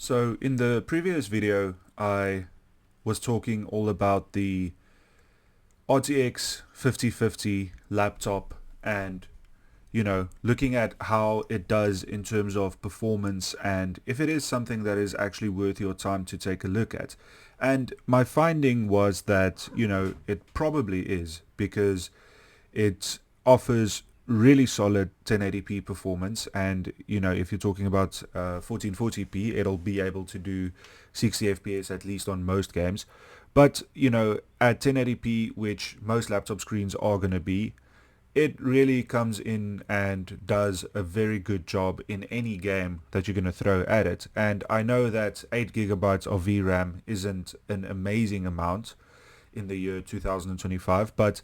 So in the previous video, I was talking all about the RTX 5050 laptop and, looking at how it does in terms of performance and if it is something that is actually worth your time to take a look at. And my finding was that, it probably is because it offers really solid 1080p performance, and if you're talking about 1440p, it'll be able to do 60 fps at least on most games. But at 1080p, which most laptop screens are going to be, it really comes in and does a very good job in any game that you're going to throw at it. And I know that 8 gigabytes of VRAM isn't an amazing amount in the year 2025, but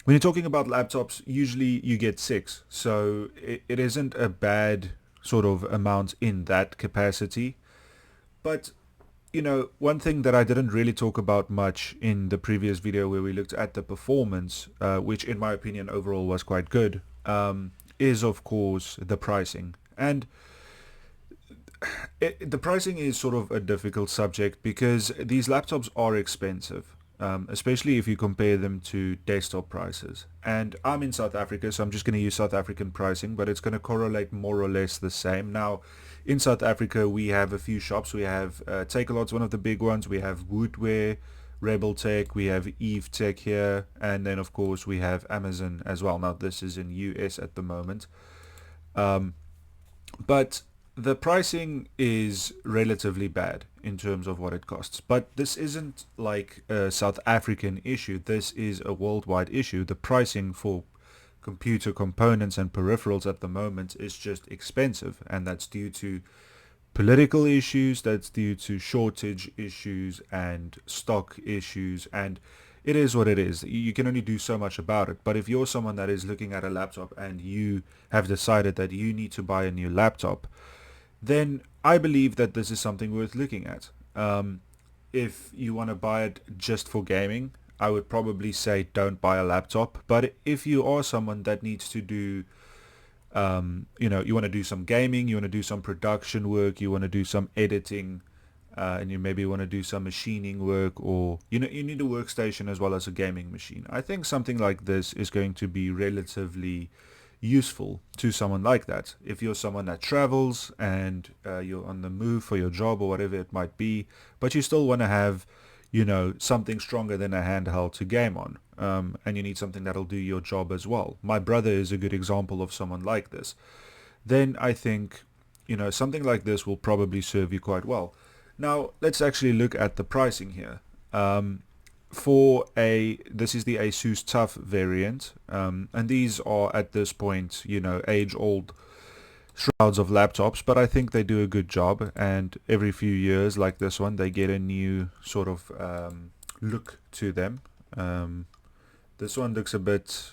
when you're talking about laptops, usually you get 6. So it isn't a bad sort of amount in that capacity. But, one thing that I didn't really talk about much in the previous video where we looked at the performance, which in my opinion overall was quite good, is of course the pricing. And the pricing is sort of a difficult subject because these laptops are expensive, especially if you compare them to desktop prices. And I'm in South Africa, so I'm just going to use South African pricing, but it's going to correlate more or less the same. Now, in South Africa, we have a few shops. We have Takealot's one of the big ones. We have Woodware, Rebeltech, we have Evetech here, and then of course we have Amazon as well. Now, this is in US at the moment. But the pricing is relatively bad in terms of what it costs. But this isn't like a South African issue. This is a worldwide issue. The pricing for computer components and peripherals at the moment is just expensive, and that's due to political issues, that's due to shortage issues and stock issues, and it is what it is. You can only do so much about it. But if you're someone that is looking at a laptop and you have decided that you need to buy a new laptop, then I believe that this is something worth looking at. If you want to buy it just for gaming, I would probably say don't buy a laptop. But if you are someone that needs to do, you want to do some gaming, you want to do some production work, you want to do some editing, and you maybe want to do some machining work, or you need a workstation as well as a gaming machine, I think something like this is going to be relatively useful to someone like that. If you're someone that travels and you're on the move for your job or whatever it might be, but you still want to have, something stronger than a handheld to game on, and you need something that'll do your job as well. My brother is a good example of someone like this. Then I think, something like this will probably serve you quite well. Now, let's actually look at the pricing here. This is the Asus Tough variant, and these are at this point, age-old shrouds of laptops, but I think they do a good job, and every few years, like this one, they get a new sort of look to them. This one looks a bit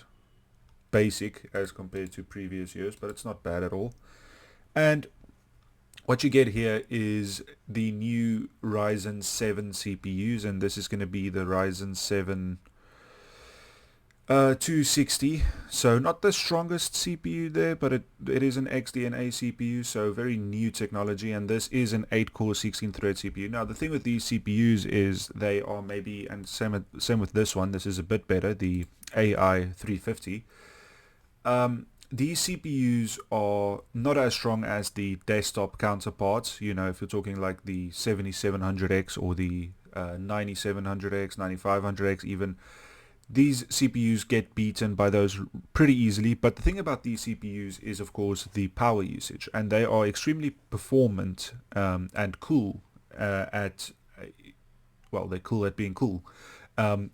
basic as compared to previous years, but it's not bad at all. And what you get here is the new Ryzen 7 CPUs, and this is going to be the Ryzen 7 260. So not the strongest CPU there, but it is an XDNA CPU, so very new technology, and this is an 8-core 16-thread CPU. Now, the thing with these CPUs is they are maybe, and same with this one, this is a bit better, the AI 350. These CPUs are not as strong as the desktop counterparts. If you're talking like the 7700X or the 9700X, 9500X even, these CPUs get beaten by those pretty easily. But the thing about these CPUs is, of course, the power usage, and they are extremely performant and cool they're cool at being cool.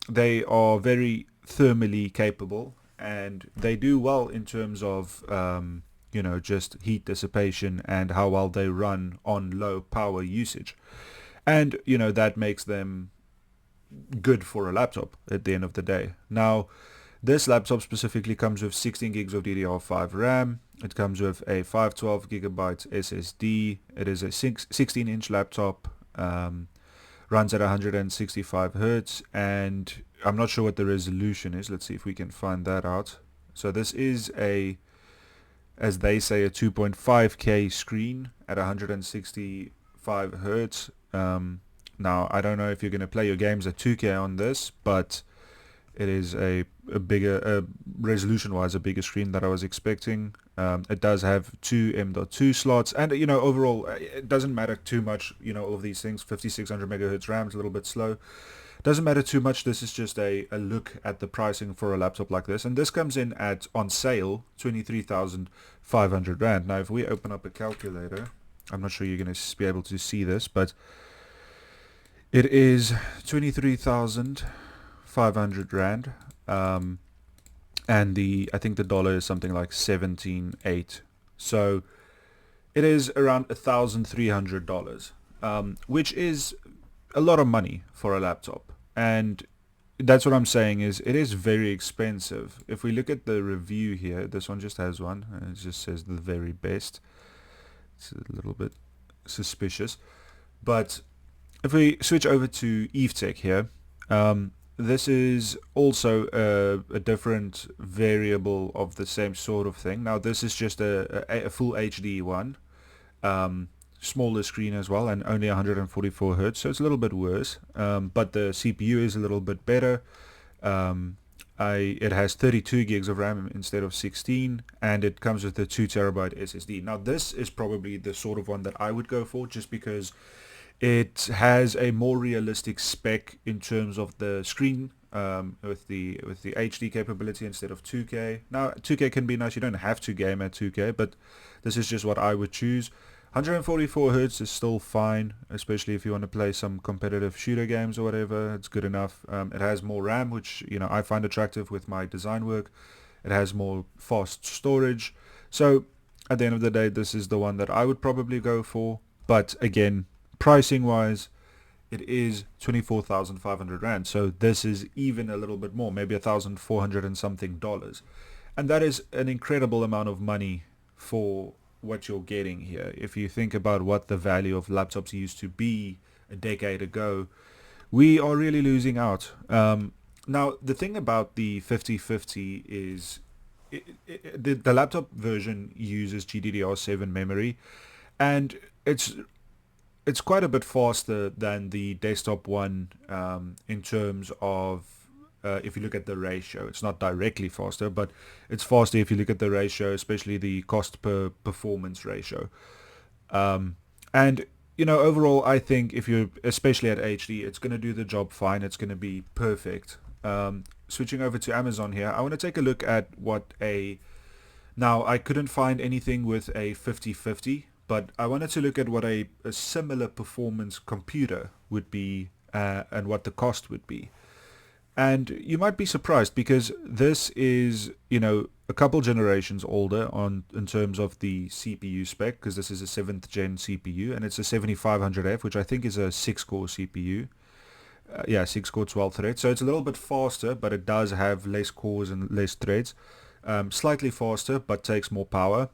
They are very thermally capable, and they do well in terms of just heat dissipation and how well they run on low power usage, and that makes them good for a laptop at the end of the day. Now, this laptop specifically comes with 16 gigs of DDR5 RAM. It comes with a 512 gigabyte SSD. It is a 16-inch laptop, runs at 165 hertz, and I'm not sure what the resolution is. Let's see if we can find that out. So this is as they say, a 2.5K screen at 165 145 hertz. Now I don't know if you're going to play your games at 2K on this, but it is a bigger, resolution-wise, a bigger screen that I was expecting. It does have two M.2 slots, and overall, it doesn't matter too much. All of these things. 5600 megahertz RAM is a little bit slow. Doesn't matter too much. This is just a look at the pricing for a laptop like this, and this comes in at on sale 23,500 rand. Now, if we open up a calculator, I'm not sure you're going to be able to see this, but it is 23,500 rand, and I think the dollar is something like 17.8. So it is around $1,300, which is a lot of money for a laptop. And that's what I'm saying, is it is very expensive. If we look at the review here, this one just has one, and it just says the very best. It's a little bit suspicious, but if we switch over to Evetech here, this is also a different variable of the same sort of thing. Now this is just a full HD one, smaller screen as well, and only 144 hertz, so it's a little bit worse, but the CPU is a little bit better. It has 32 gigs of RAM instead of 16, and it comes with a 2 terabyte SSD. Now this is probably the sort of one that I would go for, just because it has a more realistic spec in terms of the screen, with the HD capability instead of 2K. Now 2K can be nice, you don't have to game at 2K, but this is just what I would choose. 144 hertz is still fine, especially if you want to play some competitive shooter games or whatever. It's good enough. It has more RAM, which I find attractive with my design work. It has more fast storage. So at the end of the day, this is the one that I would probably go for. But again, pricing wise, it is 24,500 rand. So this is even a little bit more, maybe 1,400 and something dollars. And that is an incredible amount of money for what you're getting here. If you think about what the value of laptops used to be a decade ago, we are really losing out. Now the thing about the 5050 is the laptop version uses GDDR7 memory, and it's quite a bit faster than the desktop one, in terms of if you look at the ratio. It's not directly faster, but it's faster if you look at the ratio, especially the cost per performance ratio. And overall, I think if you're especially at HD, it's going to do the job fine. It's going to be perfect. Switching over to Amazon here, I want to take a look at now I couldn't find anything with a 5050, but I wanted to look at what a similar performance computer would be, and what the cost would be. And you might be surprised, because this is, a couple generations older in terms of the CPU spec, because this is a 7th gen CPU, and it's a 7500F, which I think is a 6-core CPU. 6-core 12 threads. So it's a little bit faster, but it does have less cores and less threads. Slightly faster, but takes more power.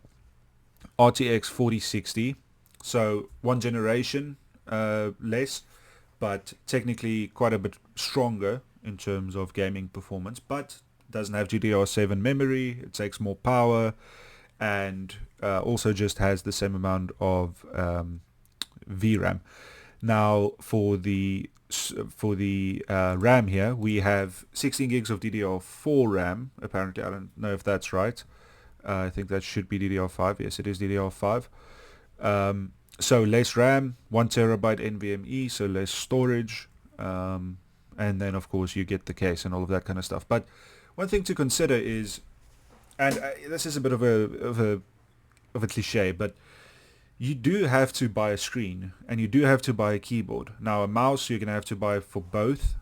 RTX 4060, so one generation less, but technically quite a bit stronger in terms of gaming performance, but doesn't have GDDR7 memory. It takes more power, and also just has the same amount of VRAM. Now for the RAM here, we have 16 gigs of DDR4 RAM. Apparently, I don't know if that's right. I think that should be DDR5. Yes, it is DDR5. So less RAM, 1 terabyte NVMe, so less storage. And then of course you get the case and all of that kind of stuff. But one thing to consider is, and this is a bit of a cliche, but you do have to buy a screen, and you do have to buy a keyboard. Now a mouse you're gonna have to buy for both,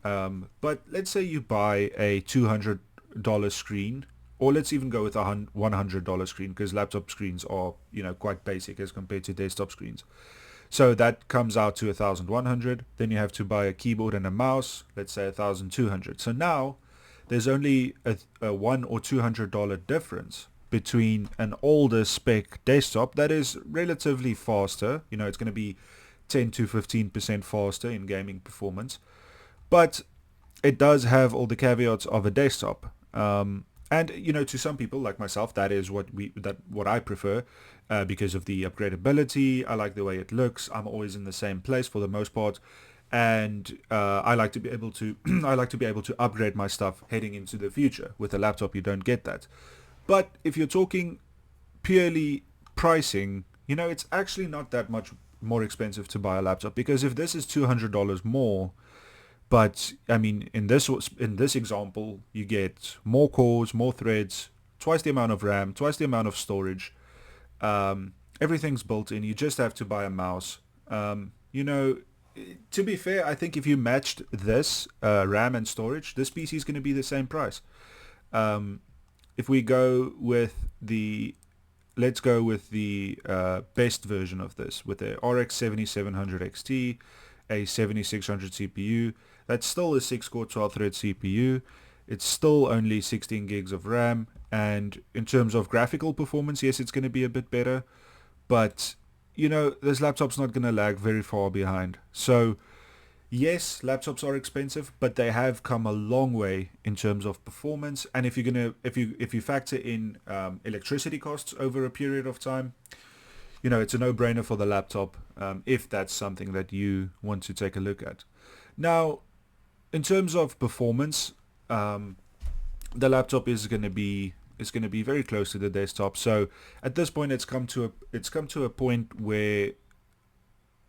but let's say you buy a $200 screen, or let's even go with a $100 screen, because laptop screens are quite basic as compared to desktop screens. So that comes out to 1,100. Then you have to buy a keyboard and a mouse, let's say 1,200. So now there's only a $100 or $200 difference between an older spec desktop that is relatively faster. It's going to be 10 to 15% faster in gaming performance, but it does have all the caveats of a desktop. And to some people like myself, that is what I prefer, because of the upgradability. I like the way it looks. I'm always in the same place for the most part, and I like to be able to I like to be able to upgrade my stuff heading into the future. With a laptop, you don't get that. But if you're talking purely pricing, it's actually not that much more expensive to buy a laptop, because if this is $200 more, but I mean, in this example, you get more cores, more threads, twice the amount of RAM, twice the amount of storage. Everything's built in. You just have to buy a mouse. To be fair, I think if you matched this RAM and storage, this PC is going to be the same price. If we go with the let's go with the best version of this, with the RX 7700 XT, a 7600 CPU. That's still a 6-core 12-thread CPU. It's still only 16 gigs of RAM, and in terms of graphical performance, yes, it's going to be a bit better, but this laptop's not going to lag very far behind. So yes, laptops are expensive, but they have come a long way in terms of performance. And if you factor in electricity costs over a period of time, it's a no-brainer for the laptop, if that's something that you want to take a look at. Now, in terms of performance, the laptop is going to be very close to the desktop. So at this point, it's come to a point where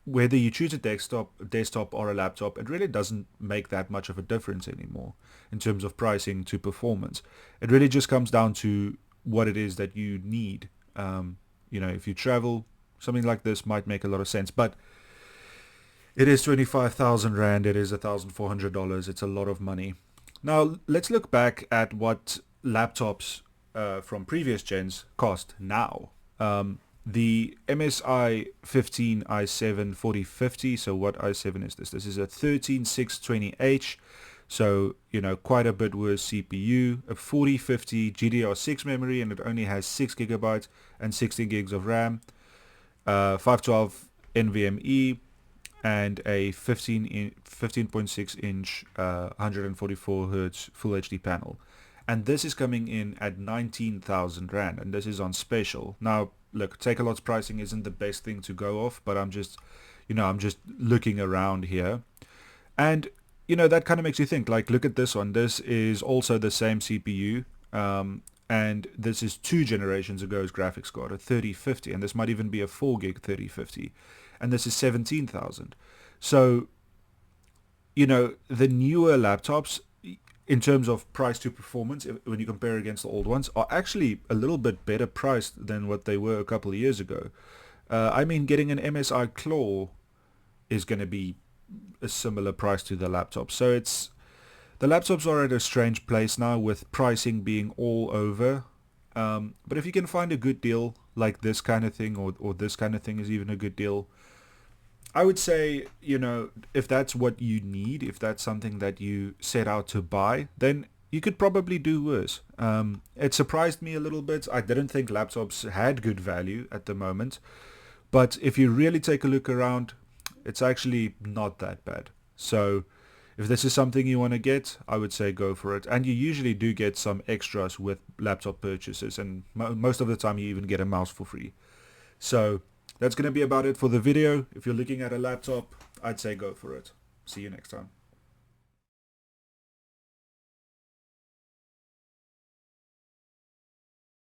whether you choose a desktop or a laptop, it really doesn't make that much of a difference anymore in terms of pricing to performance. It really just comes down to what it is that you need. If you travel, something like this might make a lot of sense. But it is 25,000 Rand. It is $1,400. It's a lot of money. Now, let's look back at what laptops from previous gens cost now. The MSI 15 i7 4050, so what i7 is this? This is a 13620H, so, quite a bit worse CPU, a 4050 GDR6 memory, and it only has 6 gigabytes and 60 gigs of RAM, 512 NVMe, and a 15.6 inch 144 hertz Full HD panel. And this is coming in at 19,000 Rand, and this is on special. Now, look, Takealot's pricing isn't the best thing to go off, but I'm just looking around here. And, that kind of makes you think, like, look at this one. This is also the same CPU, and this is 2 generations ago's graphics card, a 3050, and this might even be a 4 gig 3050. And this is 17,000. So, the newer laptops, in terms of price to performance, when you compare against the old ones, are actually a little bit better priced than what they were a couple of years ago. Getting an MSI Claw is going to be a similar price to the laptop. So the laptops are at a strange place now, with pricing being all over. But if you can find a good deal like this kind of thing, or this kind of thing is even a good deal, I would say, if that's what you need, if that's something that you set out to buy, then you could probably do worse. It surprised me a little bit. I didn't think laptops had good value at the moment. But if you really take a look around, it's actually not that bad. So if this is something you want to get, I would say go for it. And you usually do get some extras with laptop purchases. And most of the time you even get a mouse for free. So that's going to be about it for the video. If you're looking at a laptop, I'd say go for it. See you next time.